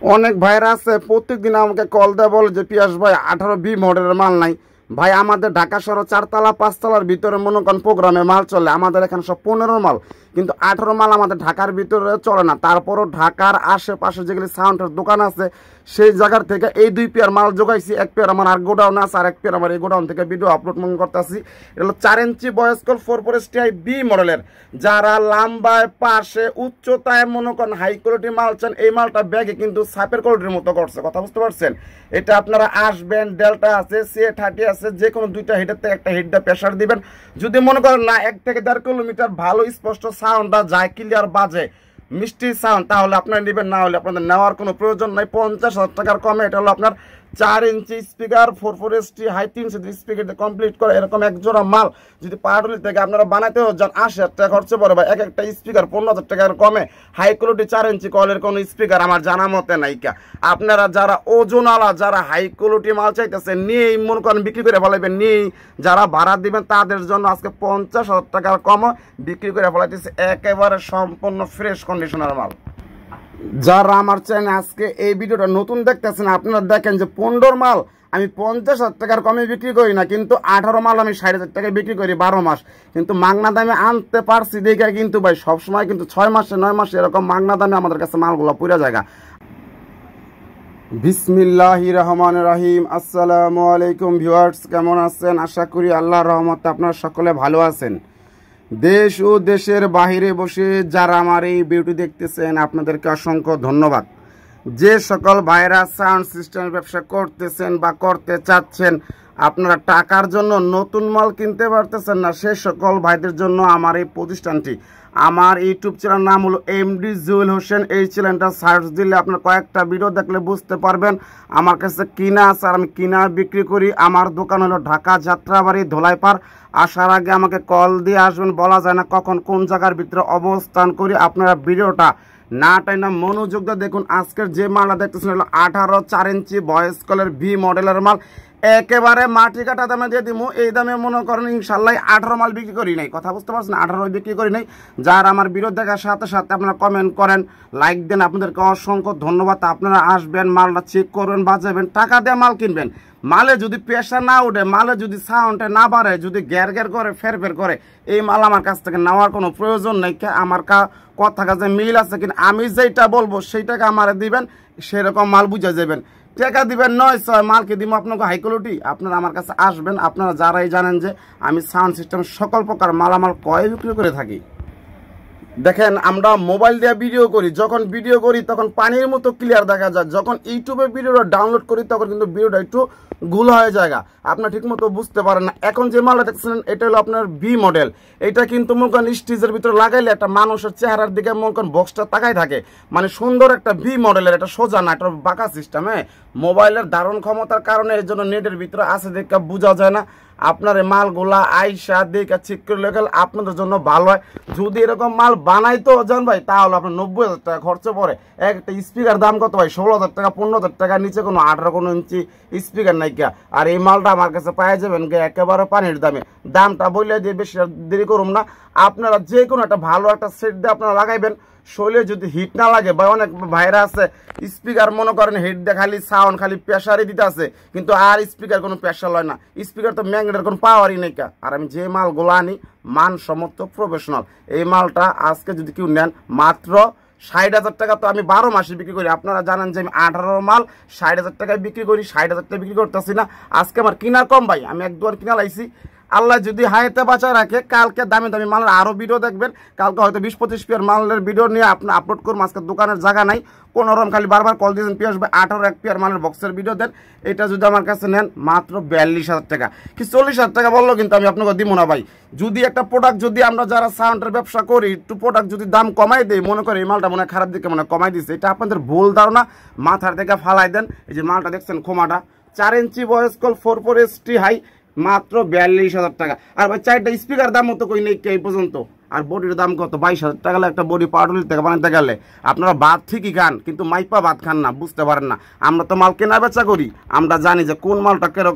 অনেক ভাইরা আছে প্রত্যেকদিন আমাকে কল দেয়, বলে যে পিয়াস ভাই 18B মডেলের মাল নাই। ভাই আমাদের ঢাকা শহর 4 তলা 5 তলার ভিতরে মনে করেন প্রোগ্রামে মাল চলে, আমাদের এখানে সব 15 মাল, কিন্তু 18 মাল আমাদের ঢাকার ভিতরে চলে না। তারপরও ঢাকার আশেপাশে যেগুলি সাউন্ডের দোকান আছে সেই জায়গার থেকে এই 2 পেয়ার মাল জোগাইছি। 1 পেয়ার আমার আর গোডাউন আছে, আর 1 পেয়ার আমার এই গোডাউন থেকে ভিডিও আপলোড মনে করতেছি। এটা হলো 4 ইঞ্চি বয়স্কল 4/4 বি মডেলের। যারা লম্বায় পাশে উচ্চতায় মনে করেন হাই কোয়ালিটি মাল চান, এই মালটা ব্যাগে কিন্তু সাপের কোয়ালিটির মতো করছে, কথা বুঝতে পারছেন? এটা আপনারা আসবেন, ডেল্টা আছে, CA30 আছে, যে কোনো 2টা হিটের থেকে একটা হিট দিয়ে প্রেশার দিবেন। যদি মনে করেন না 1 থেকে 1.5 কিলোমিটার ভালো স্পষ্ট সাউন্ডটা যায়, ক্লিয়ার বাজে, মিষ্টি সাউন্ড, তাহলে আপনারা নেবেন, না হলে আপনাদের নেওয়ার কোনো প্রয়োজন নাই। 50,000 টাকার কমে এটা হলো আপনার 4 inch speaker 4/4 high 3 speaker complete করে এরকম এক জোড়া মাল যদি পাটুলি থেকে আপনারা বানাতেও যান 80,000 টাকা খরচ পড়ে। বা একটা স্পিকার 15,000 টাকার কমে হাই কোয়ালিটি 4 ইঞ্চি কলের কোনো স্পিকার আমার জানা মতে নাইকা। আপনারা যারা ওজনওয়ালা, যারা হাই কোয়ালিটি মাল চাইতেছেন, নিয়েই মনে করেন বিক্রি করে ফেলাইবেন, নিয়েই যারা ভাড়া দিবেন তাদের জন্য আজকে 50,000 টাকার কমে বিক্রি করে ফেলাইতেছে একেবারে সম্পূর্ণ ফ্রেশ কন্ডিশনার মাল। যারা আমার চ্যানেল আজকে এই ভিডিওটা নতুন দেখতেছেন, আপনারা দেখেন যে 15 মাল আমি 50,000 টাকার কমে বিক্রি করি না, কিন্তু 18 মাল আমি 60,000 টাকায় বিক্রি করি 12 মাস। কিন্তু মাগনা দামে আনতে পারছি দেখে কিন্তু ভাই সবসময় কিন্তু 6 মাসে 9 মাসে এরকম মাগনা দামে আমাদের কাছে মালগুলো পুরা জায়গা। বিসমিল্লাহির রহমানির রহিম। আসসালামু আলাইকুম ভিউয়ার্স, কেমন আছেন? আশা করি আল্লাহর রহমতে আপনারা সকলে ভালো আছেন। দেশ ও দেশের বাহিরে বসে যারা আমার এই ভিডিওটি দেখতেছেন আপনাদেরকে অসংখ্য ধন্যবাদ। যে সকল ভাইরা সাউন্ড সিস্টেমের ব্যবসা করতেছেন বা করতে চাচ্ছেন, আপনারা টাকার জন্য নতুন মাল কিনতে পারতেছেন না, সেই সকল ভাইদের জন্য আমার এই প্রতিষ্ঠানটি। আমার ইউটিউব চ্যানেল নাম হলো MD জুয়েল হোসেন। এই চ্যানেলটা সার্চ দিলে আপনার কয়েকটা ভিডিও দেখলে বুঝতে পারবেন আমার কাছে কিনা আছে, আর আমি কিনা বিক্রি করি। আমার দোকান হলো ঢাকা যাত্রাবাড়ি ধোলাইপাড়। আসার আগে আমাকে কল দিয়ে আসবেন, বলা যায় না কখন কোন জায়গার ভিতরে অবস্থান করি। আপনারা ভিডিওটা না টাইনা মনোযোগ দিয়ে দেখুন। আজকের যে মালটা দেখতেছেন হলো 18 4 ইঞ্চি ভয়েস কলের ভি মডেলের মাল, একেবারে মাটি কাটা দামে দিয়ে দিব। এই দামে মনে করেন ইনশাল্লাহ 18 মাল বিক্রি করি নাই, কথা বুঝতে পারছেন? 18 বিক্রি করি নাই। যারা আমার ভিডিও দেখার সাথে সাথে আপনারা কমেন্ট করেন, লাইক দেন, আপনাদেরকে অসংখ্য ধন্যবাদ। আপনারা আসবেন, মালটা চেক করবেন, বাজাবেন, টাকা দিয়ে মাল কিনবেন। মালে যদি প্রেশার না উঠে, মালে যদি সাউন্ডে না বাড়ে, যদি গ্যার গ্যার করে ফের ফের করে, এই মাল আমার কাছ থেকে নেওয়ার কোনো প্রয়োজন নেই। আমার কথা কাছে মিল আছে কিনা, আমি যেটা বলবো সেইটাকে আমার দিবেন, সেরকম মাল বুঝে যাবেন। টাকা দিবেন 900 মালকে দিব আপনাকে হাই কোয়ালিটি। আপনারা আমার কাছে আসবেন, আপনারা যারাই জানেন যে আমি সাউন্ড সিস্টেম সকল প্রকার মালামাল ক্রয় বিক্রি করে থাকি। দেখেন আমরা মোবাইল দিয়ে ভিডিও করি, যখন ভিডিও করি তখন পানির মতো ক্লিয়ার দেখা যায়। যখন ইউটিউবে ভিডিওটা ডাউনলোড করি তখন কিন্তু ভিডিওটা একটু গুল হয়ে যায়, আপনার ঠিক মতো বুঝতে পারেন না। এখন যে মালটা দেখছেন এটা হলো আপনার বি মডেল। এটা কিন্তু মনে করেন স্টেজের ভিতরে লাগাইলে একটা মানুষের চেহারার দিকে মনে করেন বক্সটা তাকাই থাকে, মানে সুন্দর একটা বি মডেলের। এটা সোজা না, এটা বাঁকা সিস্টেম। হ্যাঁ, মোবাইলের ধারণ ক্ষমতার কারণে এর জন্য নেটের ভিতরে আছে দেখে বোঝা যায় না। আপনার এই মালগুলা আইসা দেখে চেক করে লেগে আপনাদের জন্য ভালো হয়। যদি এরকম মাল বানাইতো যান ভাই, তাহলে আপনার 90,000 টাকা খরচ পড়ে। একটা স্পিকার দাম কত ভাই? 16,000 টাকা 15,000 টাকা নিচে কোনো 18 কোনো ইঞ্চি স্পিকার নাই কে। আর এই মালটা আমার কাছে পাওয়া যাবেন একেবারে পানির দামে। দামটা বললে দিয়ে বেশি দেরি করুন না। আপনারা যে কোনো একটা ভালো একটা সেট দিয়ে আপনারা লাগাইবেন, শরীরে যদি হিট না লাগে। বা অনেক ভাইরা আছে স্পিকার মনে করেন হিট দিয়ে খালি সাউন্ড খালি প্রেশারই দিতে আছে, কিন্তু আর স্পিকার কোনো প্রেশার লয় না। স্পিকার তো ম্যাগনেটের কোনো পাওয়ারই নেই কা। আর আমি যে মালগুলো আনি মানসম্মত প্রফেশনাল। এই মালটা আজকে যদি কেউ নেন মাত্র 60,000 টাকা, তো আমি 12 মাসে বিক্রি করি। আপনারা জানেন যে আমি 18 মাল 60,000 টাকায় বিক্রি করি, 60,000 টাকা বিক্রি করতেছি না। আজকে আমার কিনা কম ভাই, আমি 1-2 কিনা লাইছি। আল্লাহ যদি হাইতে বাঁচা রাখে, কালকে দামি দামি মালের আরও ভিডিও দেখবেন। কালকে হয়তো 20-25 পেয়ার মালের ভিডিও নিয়ে আপনি আপলোড করুন। আজকে দোকানের জায়গা নাই, কোনো রকম খালি বারবার কল দিয়েছেন পিয়াস ভাই 18 এক পেয়ার মালের বক্সের ভিডিও দেন। এটা যদি আমার কাছে নেন মাত্র 42,000 টাকা, কি 40,000 টাকা বললো, কিন্তু আমি আপনাকে দিব না ভাই। যদি একটা প্রোডাক্ট যদি আমরা যারা সাউন্ডের ব্যবসা করি একটু প্রোডাক্ট যদি দাম কমাই দেয়, মনে করি এই মালটা মনে হয় খারাপ দিকে মনে কমাই দিচ্ছে, এটা আপনাদের ভুল ধারণা, মাথার থেকে ফালাই দেন। এই যে মালটা দেখছেন খোমাটা 4 ইঞ্চি ভয়েস কল 4/4 হাই, মাত্র 42,000 টাকা। আর ভাই 4টা স্পিকার দাম মতো কই নেই এই পর্যন্ত। আর বডির দাম কত? 22,000 টাকা। একটা বডি পাউডার থেকে বানাতে গেলে আপনারা ভাত ঠিকই খান, কিন্তু মাইপা ভাত খান না, বুঝতে পারেন না। আমরা তো মাল কেনা বেচা করি, আমরা জানি যে কোন মালটা কেরকম।